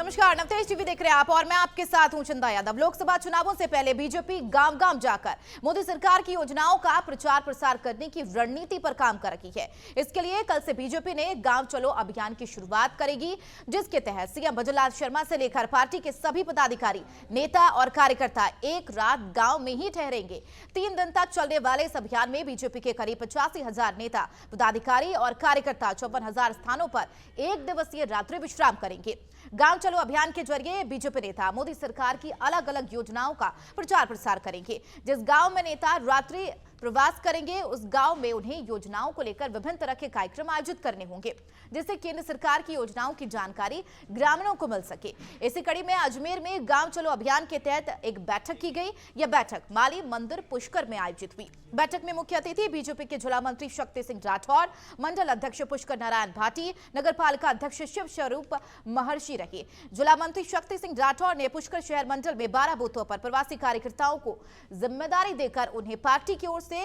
नमस्कार, नवतेज टीवी देख रहे हैं आप और मैं आपके साथ हूं चंदा यादव। लोकसभा चुनावों से पहले बीजेपी गांव-गांव जाकर मोदी सरकार की योजनाओं का प्रचार प्रसार करने की रणनीति पर काम कर रही है। इसके लिए कल से बीजेपी ने गांव चलो अभियान की शुरुआत करेगी, जिसके तहत सीएम भजनलाल शर्मा से लेकर पार्टी के सभी पदाधिकारी, नेता और कार्यकर्ता एक रात गाँव में ही ठहरेंगे। 3 दिन तक चलने वाले इस अभियान में बीजेपी के करीब 85,000 नेता, पदाधिकारी और कार्यकर्ता 54,000 स्थानों पर 1 दिवसीय रात्रि विश्राम करेंगे। गांव चलो अभियान के जरिए बीजेपी नेता मोदी सरकार की अलग अलग योजनाओं का प्रचार प्रसार करेंगे। जिस गांव में नेता रात्रि प्रवास करेंगे, उस गांव में उन्हें योजनाओं को लेकर विभिन्न तरह के कार्यक्रम आयोजित करने होंगे, जिससे केंद्र सरकार की योजनाओं की जानकारी ग्रामीणों को मिल सके। इसी कड़ी में अजमेर में गांव चलो अभियान के तहत एक बैठक की गई। यह बैठक माली मंदिर पुष्कर में आयोजित हुई। बैठक में मुख्य अतिथि बीजेपी के जिला मंत्री शक्ति सिंह राठौर, मंडल अध्यक्ष पुष्कर नारायण भाटी, नगर पालिका अध्यक्ष शिव स्वरूप महर्षि रहे। जिला मंत्री शक्ति सिंह राठौर ने पुष्कर शहर मंडल में 12 बूथों पर प्रवासी कार्यकर्ताओं को जिम्मेदारी देकर उन्हें पार्टी की ओर से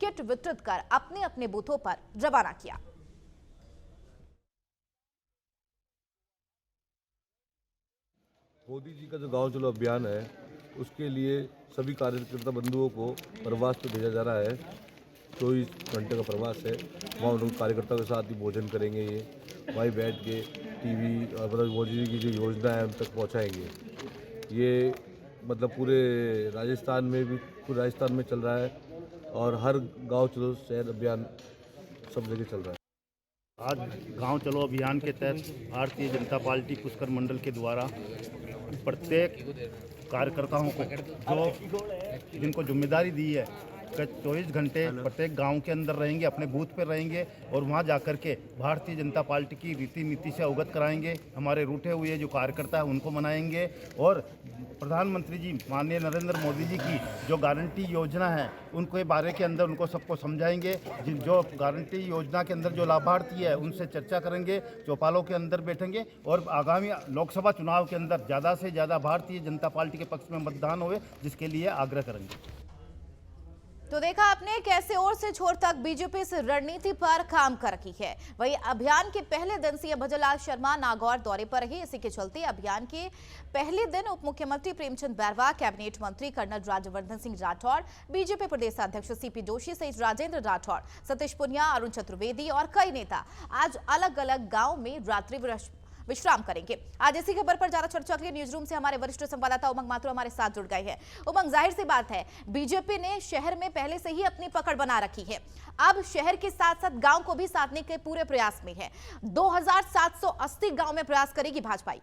किट वितरित कर अपने अपने बूथों पर रवाना किया। मोदी जी का जो गांव चलो अभियान है, उसके लिए सभी कार्यकर्ता बंधुओं को प्रवास पे भेजा जा रहा है। 24 घंटे का प्रवास है। वहाँ उन कार्यकर्ताओं के साथ ही भोजन करेंगे। ये वहीं बैठ के टीवी और मतलब मोदी जी की जो योजना है उन तक पहुँचाएंगे। ये मतलब पूरे राजस्थान में चल रहा है और हर गांव चलो शहर अभियान सब जगह चल रहा है। आज गांव चलो अभियान के तहत भारतीय जनता पार्टी पुष्कर मंडल के द्वारा प्रत्येक कार्यकर्ताओं को जो जिनको जिम्मेदारी दी है कि 24 घंटे प्रत्येक गांव के अंदर रहेंगे, अपने बूथ पर रहेंगे और वहां जाकर के भारतीय जनता पार्टी की रीति नीति से अवगत कराएंगे। हमारे रूठे हुए जो कार्यकर्ता हैं उनको मनाएंगे और प्रधानमंत्री जी माननीय नरेंद्र मोदी जी की जो गारंटी योजना है उनके बारे के अंदर उनको सबको समझाएंगे। जो गारंटी योजना के अंदर जो लाभार्थी है उनसे चर्चा करेंगे, चौपालों के अंदर बैठेंगे और आगामी लोकसभा चुनाव के अंदर ज़्यादा से ज़्यादा भारतीय जनता पार्टी के पक्ष में मतदान होए, जिसके लिए आग्रह करेंगे। तो देखा आपने कैसे ओर से छोर तक बीजेपी इस रणनीति पर काम कर रही है। वही अभियान के पहले दिन सीएम भजनलाल शर्मा नागौर दौरे पर रहे। इसी के चलते अभियान के पहले दिन उप मुख्यमंत्री प्रेमचंद बैरवा, कैबिनेट मंत्री कर्नल राज्यवर्धन सिंह राठौर, बीजेपी प्रदेश अध्यक्ष सीपी जोशी सहित राजेंद्र राठौर, सतीश पुनिया, अरुण चतुर्वेदी और कई नेता आज अलग अलग गाँव में रात्रि विश्राम करेंगे। आज इसी खबर पर ज्यादा चर्चा के लिए न्यूज रूम से हमारे वरिष्ठ संवाददाता उमंग माथुर हमारे साथ जुड़ गए हैं। उमंग, जाहिर सी बात है बीजेपी ने शहर में पहले से ही अपनी पकड़ बना रखी है। अब शहर के साथ साथ गांव को भी साधने के पूरे प्रयास में है। 2780 गांव में प्रयास करेगी भाजपा।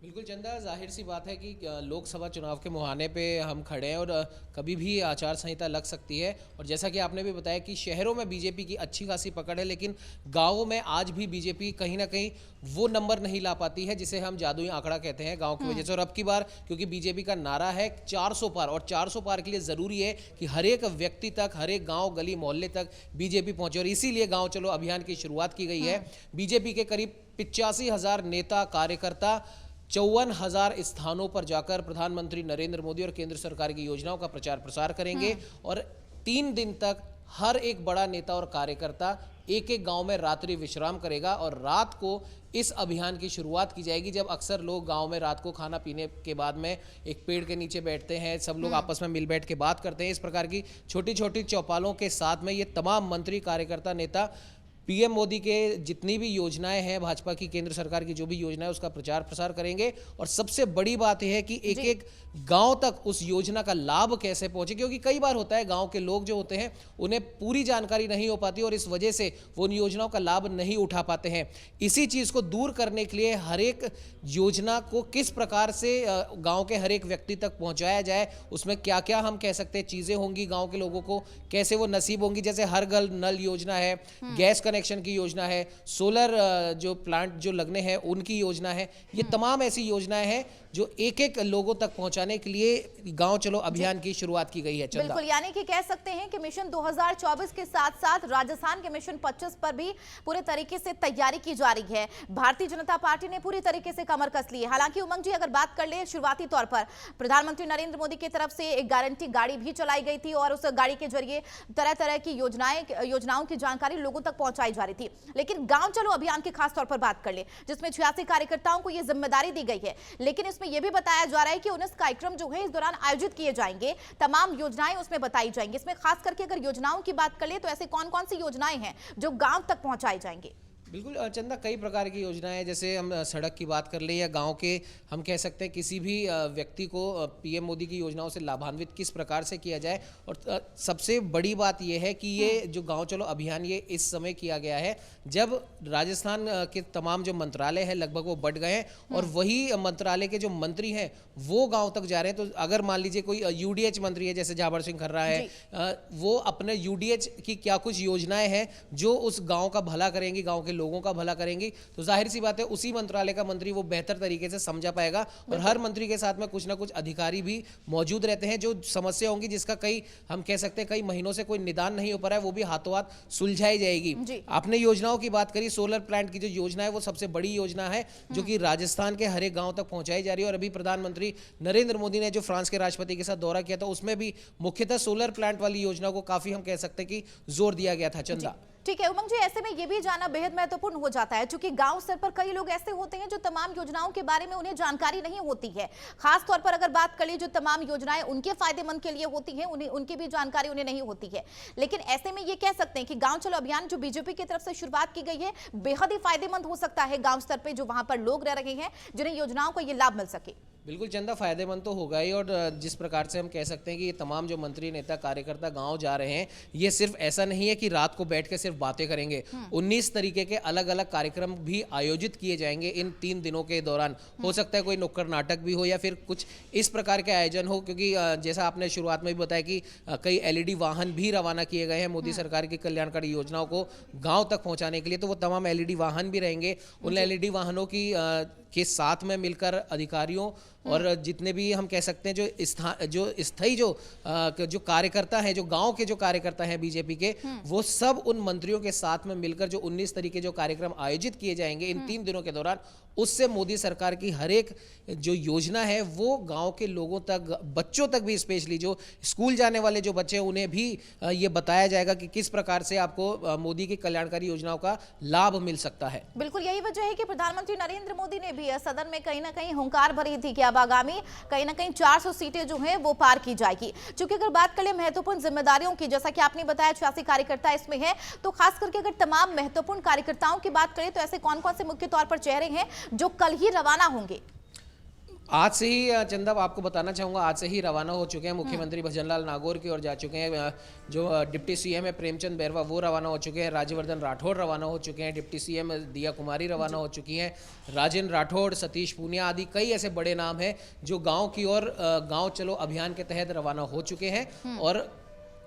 बिल्कुल चंदा, जाहिर सी बात है कि लोकसभा चुनाव के मुहाने पे हम खड़े हैं और कभी भी आचार संहिता लग सकती है। और जैसा कि आपने भी बताया कि शहरों में बीजेपी की अच्छी खासी पकड़ है, लेकिन गांवों में आज भी बीजेपी कहीं ना कहीं वो नंबर नहीं ला पाती है जिसे हम जादुई आंकड़ा कहते हैं गांव की वजह से। और अब की बार क्योंकि बीजेपी का नारा है 400 पार, और 400 पार के लिए ज़रूरी है कि हर एक व्यक्ति तक, हर एक गाँव गली मोहल्ले तक बीजेपी पहुँचे। और इसीलिए गाँव चलो अभियान की शुरुआत की गई है। बीजेपी के करीब 85,000 नेता, कार्यकर्ता 54,000 स्थानों पर जाकर प्रधानमंत्री नरेंद्र मोदी और केंद्र सरकार की योजनाओं का प्रचार प्रसार करेंगे। और 3 दिन तक हर एक बड़ा नेता और कार्यकर्ता एक एक गांव में रात्रि विश्राम करेगा। और रात को इस अभियान की शुरुआत की जाएगी, जब अक्सर लोग गांव में रात को खाना पीने के बाद में एक पेड़ के नीचे बैठते हैं, सब लोग आपस में मिल बैठ के बात करते हैं। इस प्रकार की छोटी छोटी चौपालों के साथ में ये तमाम मंत्री, कार्यकर्ता, नेता पीएम मोदी के जितनी भी योजनाएं हैं, भाजपा की केंद्र सरकार की जो भी योजना है उसका प्रचार प्रसार करेंगे। और सबसे बड़ी बात यह है कि एक एक गांव तक उस योजना का लाभ कैसे पहुंचे, क्योंकि कई बार होता है गांव के लोग जो होते हैं उन्हें पूरी जानकारी नहीं हो पाती और इस वजह से वो उन योजनाओं का लाभ नहीं उठा पाते हैं। इसी चीज़ को दूर करने के लिए हर एक योजना को किस प्रकार से गाँव के हर एक व्यक्ति तक पहुँचाया जाए, उसमें क्या क्या हम कह सकते हैं चीज़ें होंगी, गाँव के लोगों को कैसे वो नसीब होंगी। जैसे हर घर नल योजना है, गैस कनेक्शन की योजना है, सोलर जो प्लांट जो लगने हैं उनकी योजना है। ये तमाम ऐसी योजनाएं हैं जो एक एक लोगों तक पहुंचाने के लिए गांव चलो अभियान की शुरुआत की गई है। बिल्कुल, यानी कि कह सकते हैं कि मिशन 2024 के साथ साथ राजस्थान के मिशन 25 पर भी पूरे तरीके से तैयारी की जा रही है। भारतीय जनता पार्टी ने पूरी तरीके से कमर कस ली है। हालांकि उमंग जी, अगर बात कर ले शुरुआती तौर पर प्रधानमंत्री नरेंद्र मोदी की तरफ से एक गारंटी गाड़ी भी चलाई गई थी और उस गाड़ी के जरिए तरह तरह की योजनाओं की जानकारी लोगों तक पहुंचाई बताई जा रही थी। लेकिन गांव चलो अभियान की खास तौर पर बात कर ले, जिसमें 86 कार्यकर्ताओं को यह जिम्मेदारी दी गई है, लेकिन इसमें यह भी बताया जा रहा है कि 19 कार्यक्रम जो है इस दौरान आयोजित किए जाएंगे, तमाम योजनाएं उसमें बताई जाएंगी। इसमें खास करके अगर योजनाओं की बात कर ले तो ऐसे कौन कौन सी योजनाएं हैं जो गांव तक पहुंचाई जाएंगी? बिल्कुल चंदा, कई प्रकार की योजनाएं, जैसे हम सड़क की बात कर ले या गांव के, हम कह सकते हैं किसी भी व्यक्ति को पीएम मोदी की योजनाओं से लाभान्वित किस प्रकार से किया जाए। और सबसे बड़ी बात यह है कि ये जो गांव चलो अभियान ये इस समय किया गया है जब राजस्थान के तमाम जो मंत्रालय है लगभग वो बढ़ गए हैं और वही मंत्रालय के जो मंत्री हैं वो गाँव तक जा रहे हैं। तो अगर मान लीजिए कोई यूडीएच मंत्री है जैसे जाबर सिंह खर्रा है, वो अपने यूडीएच की क्या कुछ योजनाएं हैं जो उस गाँव का भला करेंगी, गाँव के लोगों का भला करेंगी, तो जाहिर सी बात है उसी मंत्रालय का मंत्री वो बेहतर तरीके से समझा पाएगा। और हर मंत्री के साथ में कुछ ना कुछ अधिकारी भी मौजूद रहते हैं जो समस्या होंगी जिसका कई हम कह सकते हैं कई महीनों से कोई निदान नहीं हो पा रहा है, वो भी हाथों हाथ सुलझाई जाएगी। आपने योजनाओं की बात करी, सोलर प्लांट की जो योजना है वो सबसे बड़ी योजना है जो कि राजस्थान के हर एक गांव तक पहुंचाई जा रही है। और अभी प्रधानमंत्री नरेंद्र मोदी ने जो फ्रांस के राष्ट्रपति के साथ दौरा किया था उसमें भी मुख्यतः सोलर प्लांट वाली योजना को काफी हम कह सकते हैं कि जोर दिया गया था। चंदा, ठीक है उमंग जी, ऐसे में ये भी जानना बेहद महत्वपूर्ण हो जाता है क्योंकि गांव स्तर पर कई लोग ऐसे होते हैं जो तमाम योजनाओं के बारे में उन्हें जानकारी नहीं होती है। खास तौर पर अगर बात करें जो तमाम योजनाएं उनके फायदेमंद के लिए होती हैं, उन्हें उनकी भी जानकारी उन्हें नहीं होती है। लेकिन ऐसे में ये कह सकते हैं कि गांव चलो अभियान जो बीजेपी की तरफ से शुरुआत की गई है बेहद ही फायदेमंद हो सकता है गांव स्तर पर जो वहां पर लोग रह रहे हैं जिन्हें योजनाओं का ये लाभ मिल सके। बिल्कुल चंदा, फायदेमंद तो होगा ही। और जिस प्रकार से हम कह सकते हैं कि ये तमाम जो मंत्री, नेता, कार्यकर्ता गांव जा रहे हैं, ये सिर्फ ऐसा नहीं है कि रात को बैठ के सिर्फ बातें करेंगे। 19 तरीके के अलग अलग कार्यक्रम भी आयोजित किए जाएंगे इन 3 दिनों के दौरान। हो सकता है कोई नुक्कड़ नाटक भी हो या फिर कुछ इस प्रकार के आयोजन हो, क्योंकि जैसा आपने शुरुआत में भी बताया कि कई LED वाहन भी रवाना किए गए हैं मोदी सरकार की कल्याणकारी योजनाओं को गाँव तक पहुँचाने के लिए। तो वो तमाम LED वाहन भी रहेंगे। उन LED वाहनों की के साथ में मिलकर अधिकारियों और जितने भी हम कह सकते हैं जो स्थायी जो कार्यकर्ता हैं, जो गांव के जो कार्यकर्ता हैं बीजेपी के, वो सब उन मंत्रियों के साथ में मिलकर जो 19 तरीके जो कार्यक्रम आयोजित किए जाएंगे इन 3 दिनों के दौरान, उससे मोदी सरकार की हर एक जो योजना है वो गांव के लोगों तक, बच्चों तक भी, स्पेशली जो स्कूल जाने वाले जो बच्चे हैं उन्हें भी ये बताया जाएगा कि किस प्रकार से आपको मोदी की कल्याणकारी योजनाओं का लाभ मिल सकता है। बिल्कुल यही वजह है कि प्रधानमंत्री नरेंद्र मोदी ने भी सदन में कहीं ना कहीं हुंकार भरी थी कि अब आगामी कहीं ना कहीं 400 सीटें जो हैं वो पार की जाएगी। चूंकि अगर बात करें महत्वपूर्ण जिम्मेदारियों की, जैसा कि आपने बताया 86 कार्यकर्ता इसमें है, तो खास करके अगर तमाम महत्वपूर्ण कार्यकर्ताओं की बात करें तो ऐसे कौन कौन से मुख्य तौर पर चेहरे हैं जो कल ही रवाना होंगे? आज से ही चंदा आपको बताना चाहूँगा, आज से ही रवाना हो चुके हैं। मुख्यमंत्री भजनलाल नागौर की ओर जा चुके हैं। जो डिप्टी सीएम है प्रेमचंद बैरवा वो रवाना हो चुके हैं। राज्यवर्धन राठौड़ रवाना हो चुके हैं। डिप्टी सीएम दिया कुमारी रवाना हो चुकी हैं। राजेंद्र राठौड़, सतीश पूनिया आदि कई ऐसे बड़े नाम हैं जो गाँव की ओर गाँव चलो अभियान के तहत रवाना हो चुके हैं। और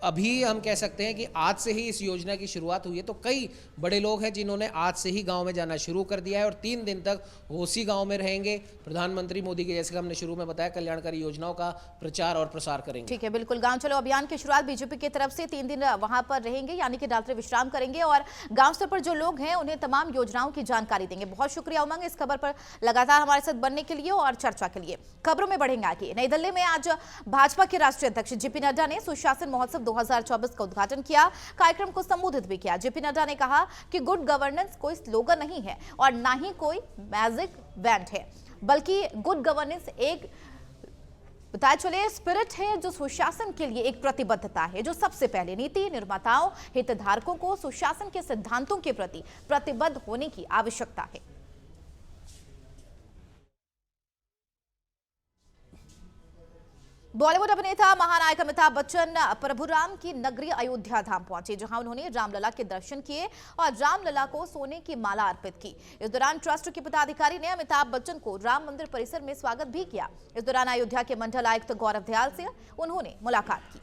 अभी हम कह सकते हैं कि आज से ही इस योजना की शुरुआत हुई है। तो कई बड़े लोग हैं जिन्होंने आज से ही गांव में जाना शुरू कर दिया है और 3 दिन तक वो उसी गांव में रहेंगे। प्रधानमंत्री मोदी के, जैसे हमने शुरू में बताया, कल्याणकारी योजनाओं का प्रचार और प्रसार करेंगे। ठीक है, बिल्कुल। गांव चलो अभियान की शुरुआत बीजेपी की तरफ से 3 दिन वहां पर रहेंगे, यानी कि रात्रि विश्राम करेंगे और गांव स्तर पर जो लोग हैं उन्हें तमाम योजनाओं की जानकारी देंगे। बहुत शुक्रिया उमंग इस खबर पर लगातार हमारे साथ बनने के लिए और चर्चा के लिए। खबरों में बढ़ेंगे आगे। नई दिल्ली में आज भाजपा के राष्ट्रीय अध्यक्ष जेपी नड्डा ने सुशासन महोत्सव 2024 का उद्घाटन किया। कार्यक्रम को संबोधित भी किया। जेपी नड्डा ने कहा कि गुड गवर्नेंस कोई स्लोगन नहीं है और ना ही कोई मैजिक बैंड है, बल्कि गुड गवर्नेंस एक बताया चले स्पिरिट है जो सुशासन के लिए एक प्रतिबद्धता है, जो सबसे पहले नीति निर्माताओं, हितधारकों को सुशासन के सिद्धांतों के प्रति प्रतिबद्ध होने की आवश्यकता है। बॉलीवुड अभिनेता महानायक अमिताभ बच्चन प्रभुराम की नगरी अयोध्या धाम पहुंचे, जहां उन्होंने रामलला के दर्शन किए और रामलला को सोने की माला अर्पित की। इस दौरान ट्रस्ट के पदाधिकारी ने अमिताभ बच्चन को राम मंदिर परिसर में स्वागत भी किया। इस दौरान अयोध्या के मंडल आयुक्त गौरव दयाल से उन्होंने मुलाकात की।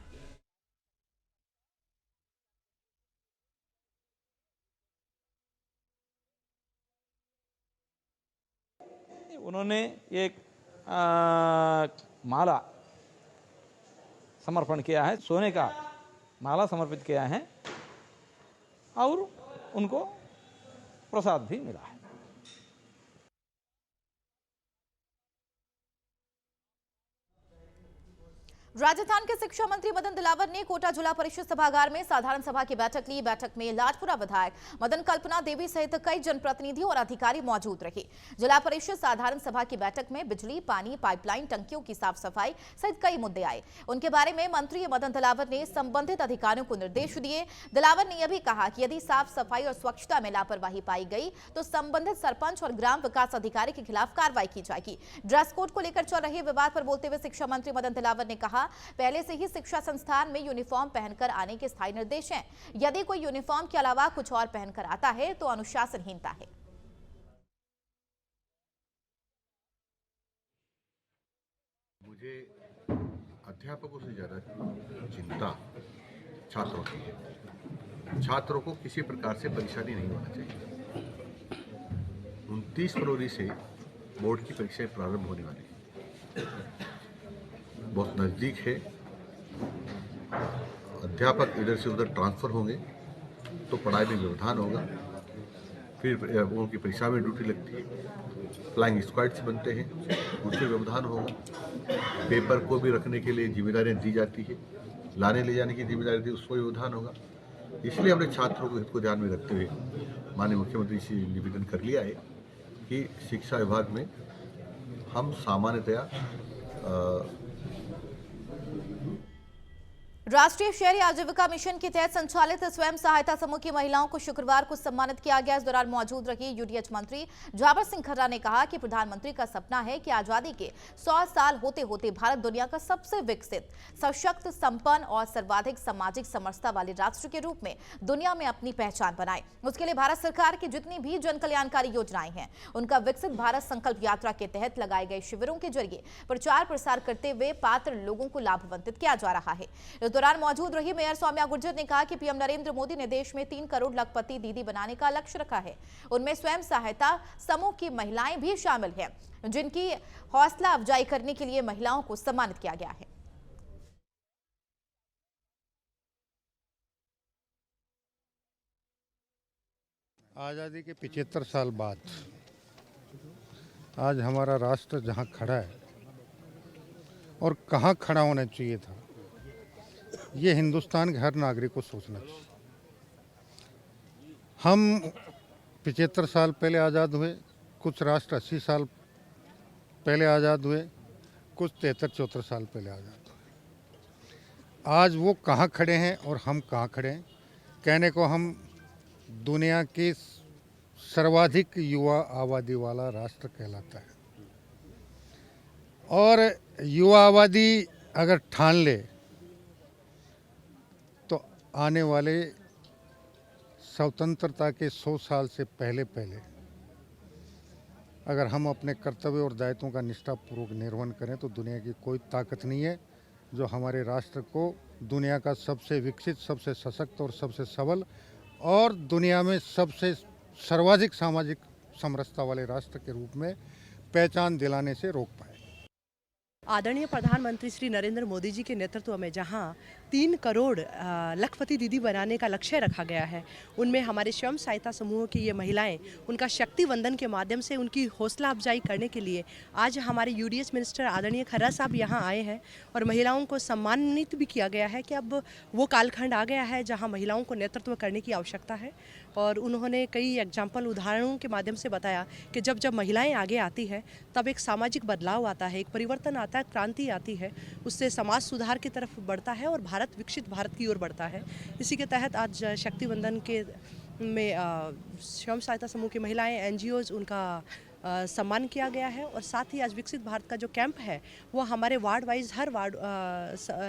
उन्होंने एक माला समर्पण किया है, सोने का माला समर्पित किया है और उनको प्रसाद भी मिला है। राजस्थान के शिक्षा मंत्री मदन दिलावर ने कोटा जिला परिषद सभागार में साधारण सभा की बैठक ली। बैठक में लाडपुरा विधायक मदन कल्पना देवी सहित कई जनप्रतिनिधि और अधिकारी मौजूद रहे। जिला परिषद साधारण सभा की बैठक में बिजली, पानी, पाइपलाइन, टंकियों की साफ सफाई सहित कई मुद्दे आए। उनके बारे में मंत्री मदन दिलावर ने संबंधित अधिकारियों को निर्देश दिए। दिलावर ने यह भी कहा कि यदि साफ सफाई और स्वच्छता में लापरवाही पाई गई तो संबंधित सरपंच और ग्राम विकास अधिकारी के खिलाफ कार्रवाई की जाएगी। ड्रेस कोड को लेकर चल रहे विवाद पर बोलते हुए शिक्षा मंत्री मदन दिलावर ने कहा, पहले से ही शिक्षा संस्थान में यूनिफॉर्म पहनकर आने के स्थायी निर्देश हैं। यदि कोई यूनिफॉर्म के अलावा कुछ और पहनकर आता है तो अनुशासनहीनता है। मुझे अध्यापकों से ज्यादा चिंता छात्रों की है। छात्रों को किसी प्रकार से परेशानी नहीं होना चाहिए। 29 फरवरी से बोर्ड की परीक्षाएं प्रारंभ होने वाली है, बहुत नज़दीक है। अध्यापक इधर से उधर ट्रांसफ़र होंगे तो पढ़ाई में व्यवधान होगा। फिर उनकी परीक्षा में ड्यूटी लगती है, फ्लाइंग स्क्वाड्स बनते हैं, उससे व्यवधान होगा। पेपर को भी रखने के लिए जिम्मेदारियाँ दी जाती है, लाने ले जाने की जिम्मेदारी दी, उसको व्यवधान होगा। इसलिए हमने छात्रों के हित को ध्यान में रखते हुए माननीय मुख्यमंत्री से निवेदन कर लिया है कि शिक्षा विभाग में हम सामान्यतया राष्ट्रीय शहरी आजीविका मिशन के तहत संचालित स्वयं सहायता समूह की महिलाओं को शुक्रवार को सम्मानित किया गया। इस दौरान मौजूद रही यूडीएच मंत्री जावर सिंह खर्रा ने कहा कि प्रधानमंत्री का सपना है कि आजादी के 100 साल होते होते भारत दुनिया का सबसे विकसित, सशक्त, संपन्न और सर्वाधिक सामाजिक समरसता वाले राष्ट्र के रूप में दुनिया में अपनी पहचान बनाए। उसके लिए भारत सरकार की जितनी भी जन कल्याणकारी योजनाएं हैं उनका विकसित भारत संकल्प यात्रा के तहत लगाए गए शिविरों के जरिए प्रचार प्रसार करते हुए पात्र लोगों को लाभान्वित किया जा रहा है। इस दौरान मौजूद रही मेयर सौम्या गुर्जर ने कहा कि पीएम नरेंद्र मोदी ने देश में 3 करोड़ लखपति दीदी बनाने का लक्ष्य रखा है। उनमें स्वयं सहायता समूह की महिलाएं भी शामिल हैं, जिनकी हौसला अफजाई करने के लिए महिलाओं को सम्मानित किया गया है। आज़ादी के 75 साल बाद आज हमारा राष्ट्र जहां खड़ा है और कहां खड़ा होना चाहिए था, ये हिंदुस्तान के हर नागरिक को सोचना चाहिए। हम 75 साल पहले आज़ाद हुए, कुछ राष्ट्र 80 साल पहले आज़ाद हुए, कुछ 73-74 साल पहले आज़ाद हुए। आज वो कहाँ खड़े हैं और हम कहाँ खड़े हैं। कहने को हम दुनिया के सर्वाधिक युवा आबादी वाला राष्ट्र कहलाता है, और युवा आबादी अगर ठान ले तो आने वाले स्वतंत्रता के 100 साल से पहले अगर हम अपने कर्तव्य और दायित्वों का निष्ठापूर्वक निर्वहन करें तो दुनिया की कोई ताकत नहीं है जो हमारे राष्ट्र को दुनिया का सबसे विकसित, सबसे सशक्त और सबसे सबल और दुनिया में सबसे सर्वाधिक सामाजिक समरसता वाले राष्ट्र के रूप में पहचान दिलाने से रोक पाए। आदरणीय प्रधानमंत्री श्री नरेंद्र मोदी जी के नेतृत्व में जहां 3 करोड़ लखपति दीदी बनाने का लक्ष्य रखा गया है, उनमें हमारे स्वयं सहायता समूह की ये महिलाएं उनका शक्ति वंदन के माध्यम से उनकी हौसला अफजाई करने के लिए आज हमारे यूडीएच मिनिस्टर आदरणीय खर्रा साहब यहां आए हैं और महिलाओं को सम्मानित भी किया गया है कि अब वो कालखंड आ गया है जहाँ महिलाओं को नेतृत्व करने की आवश्यकता है। और उन्होंने कई एग्जाम्पल उदाहरणों के माध्यम से बताया कि जब महिलाएं आगे आती है तब एक सामाजिक बदलाव आता है, एक परिवर्तन आता है, क्रांति आती है, उससे समाज सुधार की तरफ बढ़ता है और भारत विकसित भारत की ओर बढ़ता है। इसी के तहत आज शक्ति वंदन के में स्वयं सहायता समूह की महिलाएं, एनजीओज, उनका सम्मान किया गया है। और साथ ही आज विकसित भारत का जो कैंप है वो हमारे वार्ड वाइज हर वार्ड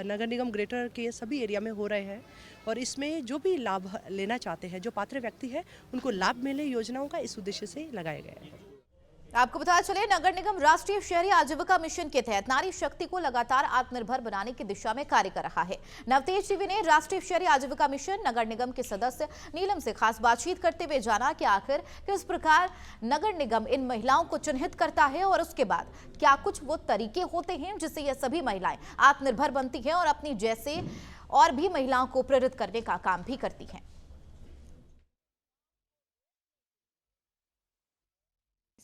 नगर निगम ग्रेटर के सभी एरिया में हो रहे हैं और इसमें जो भी लाभ लेना चाहते हैं, जो पात्र व्यक्ति है, उनको लाभ मिले योजनाओं का, इस उद्देश्य से लगाया गया है। आपको बता चले, नगर निगम राष्ट्रीय शहरी आजीविका मिशन के तहत नारी शक्ति को लगातार आत्मनिर्भर बनाने की दिशा में कार्य कर रहा है। नवतेज टीवी ने राष्ट्रीय शहरी आजीविका मिशन नगर निगम के सदस्य नीलम से खास बातचीत करते हुए जाना कि आखिर किस प्रकार नगर निगम इन महिलाओं को चिन्हित करता है और उसके बाद क्या कुछ वो तरीके होते हैं जिससे ये सभी महिलाएं आत्मनिर्भर बनती हैं और अपनी जैसे और भी महिलाओं को प्रेरित करने का काम भी करती हैं।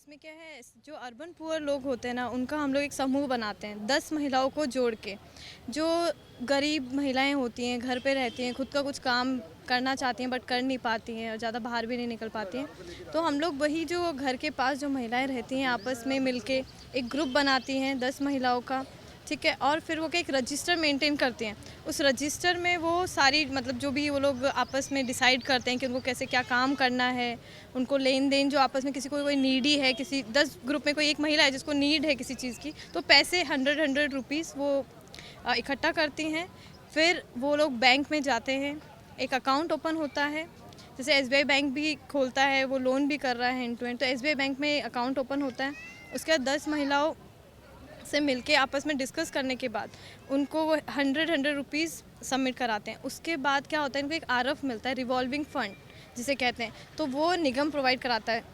इसमें क्या है, जो अर्बन पुअर लोग होते हैं ना, उनका हम लोग एक समूह बनाते हैं 10 महिलाओं को जोड़ के। जो गरीब महिलाएं होती हैं, घर पे रहती हैं, खुद का कुछ काम करना चाहती हैं बट कर नहीं पाती हैं और ज़्यादा बाहर भी नहीं निकल पाती हैं, तो हम लोग वही जो घर के पास जो महिलाएं रहती हैं आपस में मिलके एक ग्रुप बनाती हैं 10 महिलाओं का, ठीक है। और फिर वो एक रजिस्टर मेंटेन करते हैं। उस रजिस्टर में वो सारी मतलब जो भी वो लोग आपस में डिसाइड करते हैं कि उनको कैसे क्या काम करना है, उनको लेन देन जो आपस में किसी को कोई नीडी है, किसी 10 ग्रुप में कोई एक महिला है जिसको नीड है किसी चीज़ की, तो पैसे 100 रुपीज़ वो इकट्ठा करती हैं। फिर वो लोग बैंक में जाते हैं, एक अकाउंट ओपन होता है, जैसे SBI बैंक भी खोलता है, वो लोन भी कर रहा है एंड टू एंड, तो SBI बैंक में अकाउंट ओपन होता है। उसके बाद 10 महिलाओं से मिलके आपस में डिस्कस करने के बाद उनको वो 100 रुपीज़ सबमिट कराते हैं। उसके बाद क्या होता है, इनको एक RF मिलता है, रिवॉल्विंग फंड जिसे कहते हैं, तो वो निगम प्रोवाइड कराता है।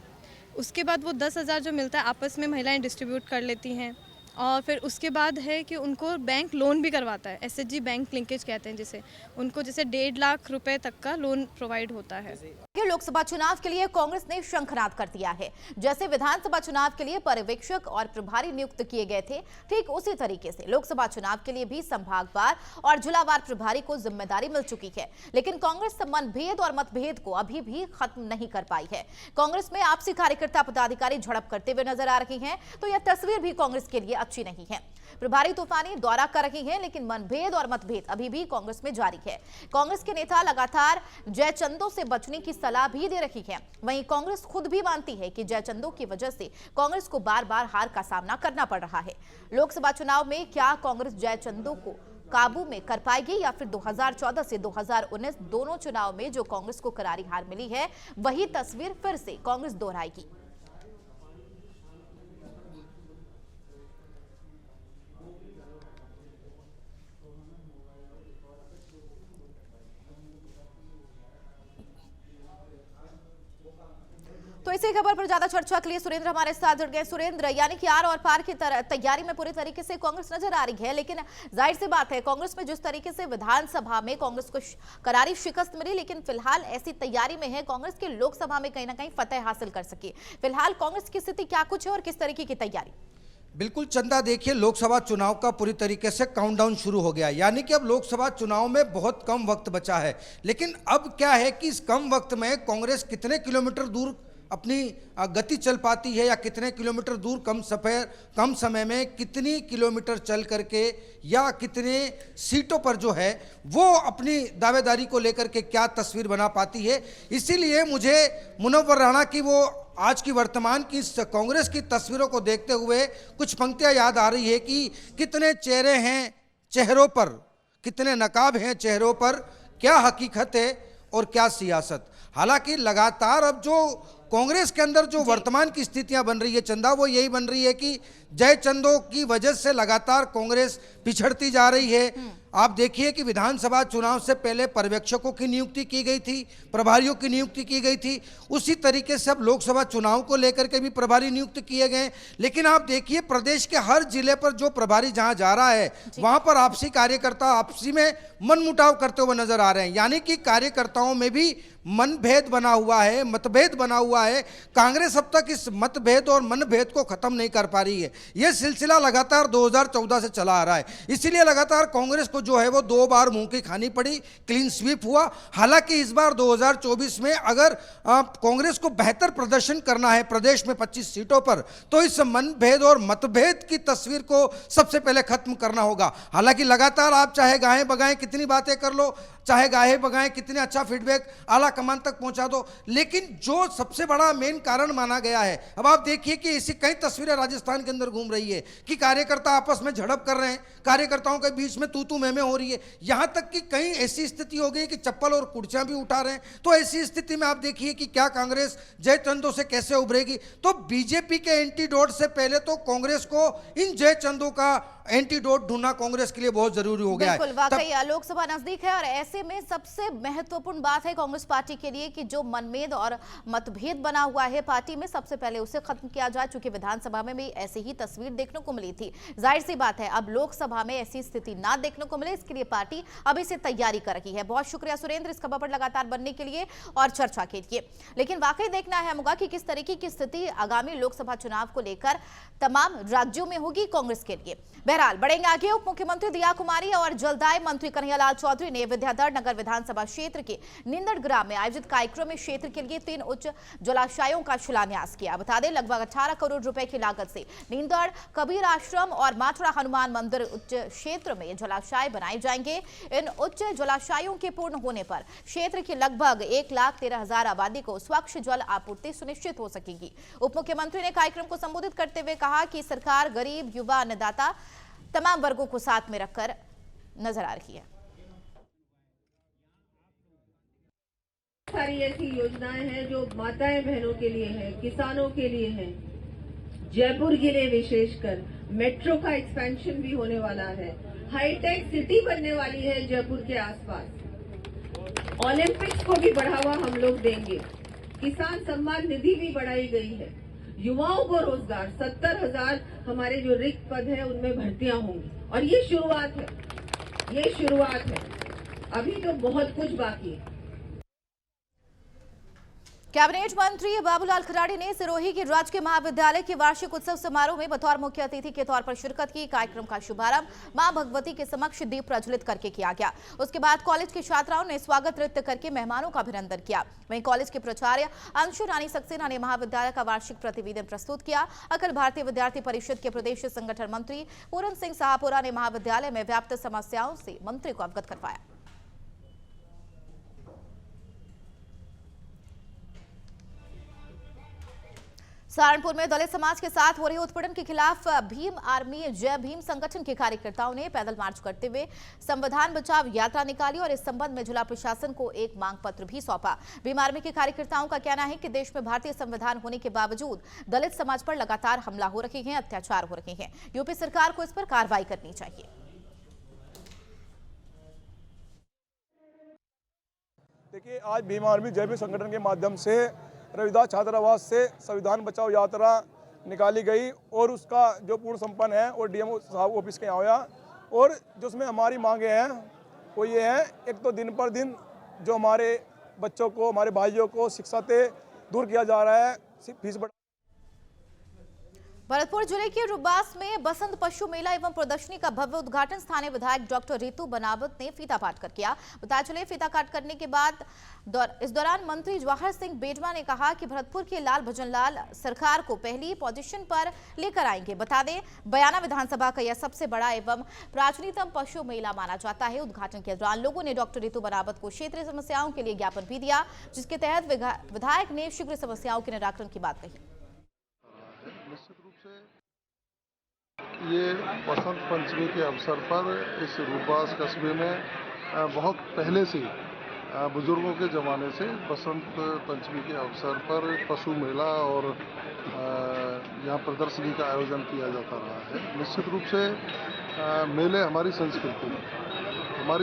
उसके बाद वो 10,000 जो मिलता है आपस में महिलाएं डिस्ट्रीब्यूट कर लेती हैं। और फिर उसके बाद है कि उनको बैंक लोन भी करवाता है, SHG बैंक लिंकेज कहते हैं जिसे, उनको जैसे 1.5 लाख रुपए तक का लोन प्रोवाइड होता है। लोकसभा चुनाव के लिए कांग्रेस ने शंखनाद कर दिया है। जैसे विधानसभा चुनाव के लिए पर्यवेक्षक और प्रभारी नियुक्त किए गए थे, ठीक उसी तरीके से लोकसभा चुनाव के लिए भी संभागवार और जिलावार प्रभारी को जिम्मेदारी मिल चुकी है। लेकिन कांग्रेस मनभेद और मतभेद को अभी भी खत्म नहीं कर पाई है। कांग्रेस में आपसी कार्यकर्ता पदाधिकारी झड़प करते हुए नजर आ रही हैं, तो यह तस्वीर भी कांग्रेस के लिए अच्छी नहीं है। प्रभारी तूफानी दौरा कर रही हैं, लेकिन मनभेद और मतभेद अभी भी कांग्रेस में जारी है। कांग्रेस के नेता लगातार जयचंदों से बचने की सलाह भी दे रही है। वहीं कांग्रेस खुद भी मानती है कि जयचंदों की वजह से कांग्रेस को बार-बार हार का सामना करना पड़ रहा है। लोकसभा चुनाव में क्या कांग्रेस जयचंदों को काबू में कर पाएगी, या फिर 2014 से 2019 दोनों चुनाव में जो कांग्रेस को करारी हार मिली है, वही तस्वीर फिर से कांग्रेस दोहराएगी? तो इसी खबर पर ज्यादा चर्चा के लिए सुरेंद्र हमारे साथ जुड़ गए। सुरेंद्र, यानी कि आर और पार की तैयारी में पूरी तरीके से कांग्रेस नजर आ रही है, लेकिन जाहिर सी बात है कांग्रेस में जिस तरीके से विधानसभा में कांग्रेस को करारी शिकस्त मिली, लेकिन फिलहाल ऐसी तैयारी में है कांग्रेस की लोकसभा में कहीं ना कहीं फतेह हासिल कर सके। फिलहाल कांग्रेस की स्थिति क्या कुछ है और किस तरीके की तैयारी? बिल्कुल चंदा, देखिए लोकसभा चुनाव का पूरी तरीके से काउंटडाउन शुरू हो गया, यानी कि अब लोकसभा चुनाव में बहुत कम वक्त बचा है। लेकिन अब क्या है कि इस कम वक्त में कांग्रेस कितने किलोमीटर दूर अपनी गति चल पाती है, या कितने किलोमीटर दूर कम समय में कितनी किलोमीटर चल करके या कितने सीटों पर जो है वो अपनी दावेदारी को लेकर के क्या तस्वीर बना पाती है। इसीलिए मुझे मुनव्वर राणा की वो आज की वर्तमान की कांग्रेस की तस्वीरों को देखते हुए कुछ पंक्तियां याद आ रही है कि कितने चेहरे हैं चेहरों पर, कितने नकाब हैं चेहरों पर, क्या हकीकत है और क्या सियासत। हालांकि लगातार अब जो कांग्रेस के अंदर जो वर्तमान की स्थितियां बन रही है चंदा, वो यही बन रही है कि जयचंदों की वजह से लगातार कांग्रेस पिछड़ती जा रही है। आप देखिए कि विधानसभा चुनाव से पहले पर्यवेक्षकों की नियुक्ति की गई थी, प्रभारियों की नियुक्ति की गई थी, उसी तरीके से अब लोकसभा चुनाव को लेकर के भी प्रभारी नियुक्त किए गए। लेकिन आप देखिए प्रदेश के हर जिले पर जो प्रभारी जहां जा रहा है वहां पर आपसी कार्यकर्ता आपसी में मनमुटाव करते हुए नजर आ रहे हैं, यानी कि कार्यकर्ताओं में भी मनभेद बना हुआ है, मतभेद बना हुआ है। कांग्रेस अब तक इस मतभेद और मनभेद को खत्म नहीं कर पा रही है। यह सिलसिला लगातार 2014 से चला आ रहा है, इसीलिए लगातार कांग्रेस को जो है वो 2 बार मुंह की खानी पड़ी, क्लीन स्वीप हुआ। हालांकि इस बार 2024 में अगर कांग्रेस को बेहतर प्रदर्शन करना है प्रदेश में 25 सीटों पर, तो इस मनभेद और मतभेद की तस्वीर को सबसे पहले खत्म करना होगा। हालांकि लगातार आप चाहे गाएं बगाएं कितनी बातें कर लो, चाहे गाहे बगाएं कितने अच्छा फीडबैक आला कमान तक पहुंचा दो, लेकिन जो सबसे बड़ा मेन कारण माना गया है, अब आप देखिए कि ऐसी कई तस्वीरें राजस्थान के अंदर घूम रही है कि कार्यकर्ता आपस में झड़प कर रहे हैं, कार्यकर्ताओं के बीच में तू मैं हो रही है, यहां तक कि कहीं ऐसी स्थिति हो गई कि चप्पल और कुर्सियां भी उठा रहे हैं। तो ऐसी स्थिति में आप देखिए कि क्या कांग्रेस जयचंदों से कैसे उभरेगी। तो बीजेपी के एंटीडोट से पहले तो कांग्रेस को इन जयचंदों का एंटीडोट ढूंढना कांग्रेस के लिए बहुत जरूरी हो गया है। बिल्कुल, वाकई लोकसभा नजदीक है और ऐसे में सबसे महत्वपूर्ण बात है कांग्रेस पार्टी के लिए कि जो मनमेद और मतभेद बना हुआ है पार्टी में, सबसे पहले उसे खत्म किया जाए। चूंकि विधानसभा में भी ऐसी ही तस्वीर देखने को मिली थी, जाहिर सी बात है अब लोकसभा में ऐसी स्थिति ना देखने को मिले, इसके लिए पार्टी अभी से तैयारी कर रही है। बहुत शुक्रिया सुरेंद्र इस खबर पर लगातार बनने के लिए और चर्चा के लिए। लेकिन वाकई देखना है होगा कि किस तरीके की स्थिति आगामी लोकसभा चुनाव को लेकर तमाम राज्यों में होगी कांग्रेस के लिए। बहरहाल बढ़ेंगे आगे। उप मुख्यमंत्री दिया कुमारी और जलदाय मंत्री कन्हैयालाल चौधरी ने विद्याधर नगर विधानसभा क्षेत्र के निंदड़ ग्राम में आयोजित कार्यक्रम में क्षेत्र के लिए 3 उच्च जलाशयों का शिलान्यास किया। बता दें लगभग 18 करोड़ रुपए की लागत से निंदड़, कबीर आश्रम और माथुरा हनुमान मंदिर उच्च क्षेत्र में जलाशय बनाए जाएंगे। इन उच्च जलाशयों के पूर्ण होने पर क्षेत्र की लगभग 1,13,000 आबादी को स्वच्छ जल आपूर्ति सुनिश्चित हो सकेगी। उप मुख्यमंत्री ने कार्यक्रम को संबोधित करते हुए कहा कि सरकार गरीब, युवा, अन्नदाता तमाम वर्गों को साथ में रखकर नजर आ रही है। सारी ऐसी योजनाएं हैं जो माताएं बहनों के लिए है, किसानों के लिए है। जयपुर के लिए विशेषकर मेट्रो का एक्सपेंशन भी होने वाला है, हाईटेक सिटी बनने वाली है जयपुर के आसपास। ओलंपिक्स को भी बढ़ावा हम लोग देंगे। किसान सम्मान निधि भी बढ़ाई गई है। युवाओं को रोजगार 70,000 हमारे जो रिक्त पद है उनमें भर्तियां होंगी और ये शुरुआत है, ये शुरुआत है, अभी तो बहुत कुछ बाकी है। कैबिनेट मंत्री बाबूलाल खराड़ी ने सिरोही के राजकीय महाविद्यालय के वार्षिक उत्सव समारोह में बतौर मुख्य अतिथि के तौर पर शिरकत की। कार्यक्रम का शुभारंभ मां भगवती के समक्ष दीप प्रज्वलित करके किया गया। उसके बाद कॉलेज की छात्राओं ने स्वागत नृत्य करके मेहमानों का अभिनंदन किया। वहीं कॉलेज के प्राचार्य अंशु रानी सक्सेना ने महाविद्यालय का वार्षिक प्रतिवेदन प्रस्तुत किया। अखिल भारतीय विद्यार्थी परिषद के प्रदेश संगठन मंत्री पूरन सिंह शाहपुरा ने महाविद्यालय में व्याप्त समस्याओं से मंत्री को अवगत करवाया। सहारनपुर में दलित समाज के साथ हो रहे उत्पीड़न के खिलाफ भीम आर्मी जय भीम संगठन के कार्यकर्ताओं ने पैदल मार्च करते हुए संविधान बचाओ यात्रा निकाली और इस संबंध में जिला प्रशासन को एक मांग पत्र भी सौंपा। भीम आर्मी के कार्यकर्ताओं का कहना है कि देश में भारतीय संविधान होने के बावजूद दलित समाज पर लगातार हमला हो रहे हैं, अत्याचार हो रहे हैं। यूपी सरकार को इस पर कार्रवाई करनी चाहिए। देखिए, आज भीम आर्मी जय भीम संगठन के माध्यम से रविदास छात्रावास से संविधान बचाओ यात्रा निकाली गई और उसका जो पूर्ण संपन्न है और डीएमओ साहब ऑफिस के यहाँ हुआ। और जो उसमें हमारी मांगे हैं वो ये है, एक तो दिन पर दिन जो हमारे बच्चों को, हमारे भाइयों को शिक्षा से दूर किया जा रहा है, फीस बढ़ा। भरतपुर जिले के रुबास में बसंत पशु मेला एवं प्रदर्शनी का भव्य उद्घाटन स्थानीय विधायक डॉक्टर रितु बनावत ने फीता काट कर किया। बताया चले फीता काट करने के बाद इस दौरान मंत्री जवाहर सिंह बेटवा ने कहा कि भरतपुर के लाल भजन लाल सरकार को पहली पोजीशन पर लेकर आएंगे। बता दें बयाना विधानसभा का यह सबसे बड़ा एवं प्राचीनतम पशु मेला माना जाता है। उद्घाटन के दौरान लोगों ने डॉक्टर रितु बनावत को क्षेत्रीय समस्याओं के लिए ज्ञापन भी दिया, जिसके तहत विधायक ने शीघ्र समस्याओं के निराकरण की बात कही। निश्चित रूप से ये बसंत पंचमी के अवसर पर इस रूपास कस्बे में बहुत पहले से बुजुर्गों के ज़माने से बसंत पंचमी के अवसर पर पशु मेला और यहाँ प्रदर्शनी का आयोजन किया जाता रहा है। निश्चित रूप से मेले हमारी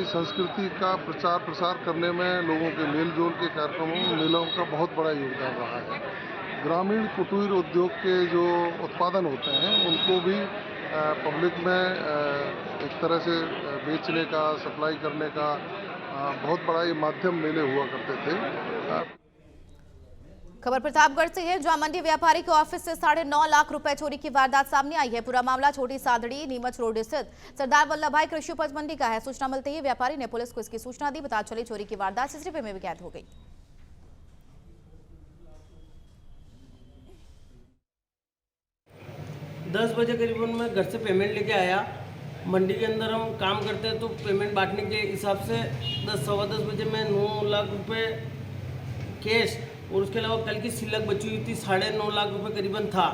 संस्कृति का प्रचार प्रसार करने में लोगों के मेल जोल के कार्यक्रमों में मेलों का बहुत बड़ा योगदान रहा है। ग्रामीण कुटीर उद्योग के जो उत्पादन होते हैं उनको भी पब्लिक में एक तरह से बेचने का, सप्लाई करने का बहुत बड़ा ये माध्यम मेले हुआ करते थे। खबर प्रतापगढ़ से है, जहां मंडी व्यापारी के ऑफिस से 9.5 लाख रुपए चोरी की वारदात सामने आई है। पूरा मामला छोटी सादड़ी नीमच रोड स्थित सरदार वल्लभ भाई कृषि उपज मंडी का है। सूचना मिलते ही व्यापारी ने पुलिस को इसकी सूचना दी। पता चली चोरी की वारदात सीसीटीवी में भी कैद हो गई। दस बजे करीबन मैं घर से पेमेंट लेके आया। मंडी के अंदर हम काम करते हैं तो पेमेंट बांटने के हिसाब से 10-10:15 बजे मैं 9 लाख रुपए कैश और उसके अलावा कल की सिलक बची हुई थी 9.5 लाख रुपए करीबन था,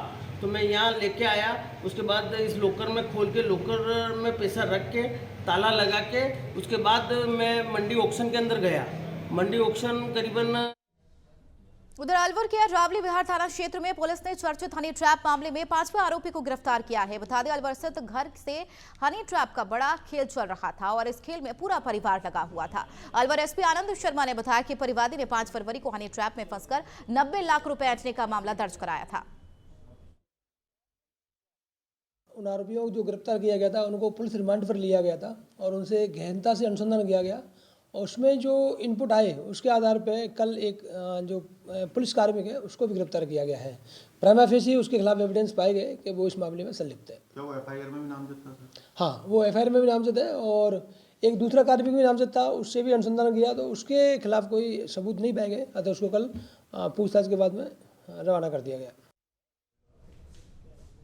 तो मैं यहाँ लेके आया। उसके बाद इस लॉकर में खोल के लॉकर में पैसा रख के ताला लगा के उसके बाद मैं मंडी ऑक्शन के अंदर गया। मंडी ऑक्शन करीबन उधर अलवर के रावली विहार थाना क्षेत्र में पुलिस ने चर्चित हनी ट्रैप मामले में 5वें आरोपी को गिरफ्तार किया है। बता दें, अलवर स्थित घर से हनी ट्रैप का बड़ा खेल चल रहा था और इस खेल में पूरा परिवार लगा हुआ था। अलवर एसपी आनंद शर्मा ने बताया कि परिवादी ने 5 फरवरी को हनी ट्रैप में फंसकर 90 लाख रुपए ऐंठने का मामला दर्ज कराया था। उन आरोपियों को जो गिरफ्तार किया गया था उनको पुलिस रिमांड पर लिया गया था और उनसे गहनता से अनुसंधान किया गया और उसमें जो इनपुट आए उसके आधार पर कल एक जो पुलिस कार्मिक है उसको भी गिरफ्तार किया गया है। प्राइमा फेसी उसके खिलाफ एविडेंस पाए गए कि वो इस मामले में संलिप्त है। क्या वो एफआईआर में भी नामजद था? हाँ, वो एफआईआर में भी नामजद है और एक दूसरा कार्मिक भी नामजद था, उससे भी अनुसंधान किया तो उसके खिलाफ कोई सबूत नहीं पाए गए, अतः उसको कल पूछताछ के बाद में रवाना कर दिया गया।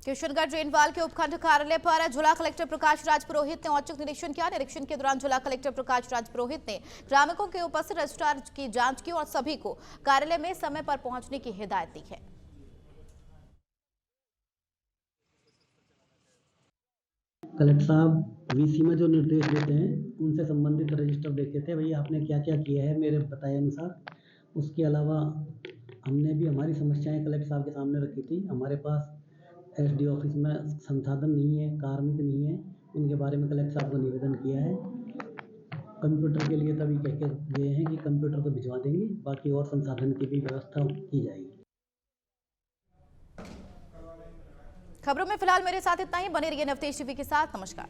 किशनगढ़ रेनवाल के उपखंड कार्यालय पर जिला कलेक्टर प्रकाश राज पुरोहित ने औचक निरीक्षण किया। निरीक्षण के दौरान जिला कलेक्टर प्रकाश राज पुरोहित ने ग्रामीणों के उपस्थित रजिस्ट्रार की जांच की और सभी को कार्यालय में समय पर पहुंचने की हिदायत दी है। कलेक्टर साहब वीसी में जो निर्देश देते हैं उनसे संबंधित रजिस्टर देखे थे, भई आपने क्या क्या किया है मेरे बताए अनुसार। उसके अलावा हमने भी हमारी समस्याएं कलेक्टर साहब के सामने रखी थी। हमारे पास एसडी ऑफिस में संसाधन नहीं है, कार्मिक नहीं है, उनके बारे में कलेक्टर साहब को निवेदन किया है। कंप्यूटर के लिए तभी कह के गए हैं कि कंप्यूटर तो भिजवा देंगे, बाकी और संसाधन की भी व्यवस्था की जाएगी। खबरों में फिलहाल मेरे साथ इतना ही। बने रहिए नवतेज टीवी के साथ। नमस्कार।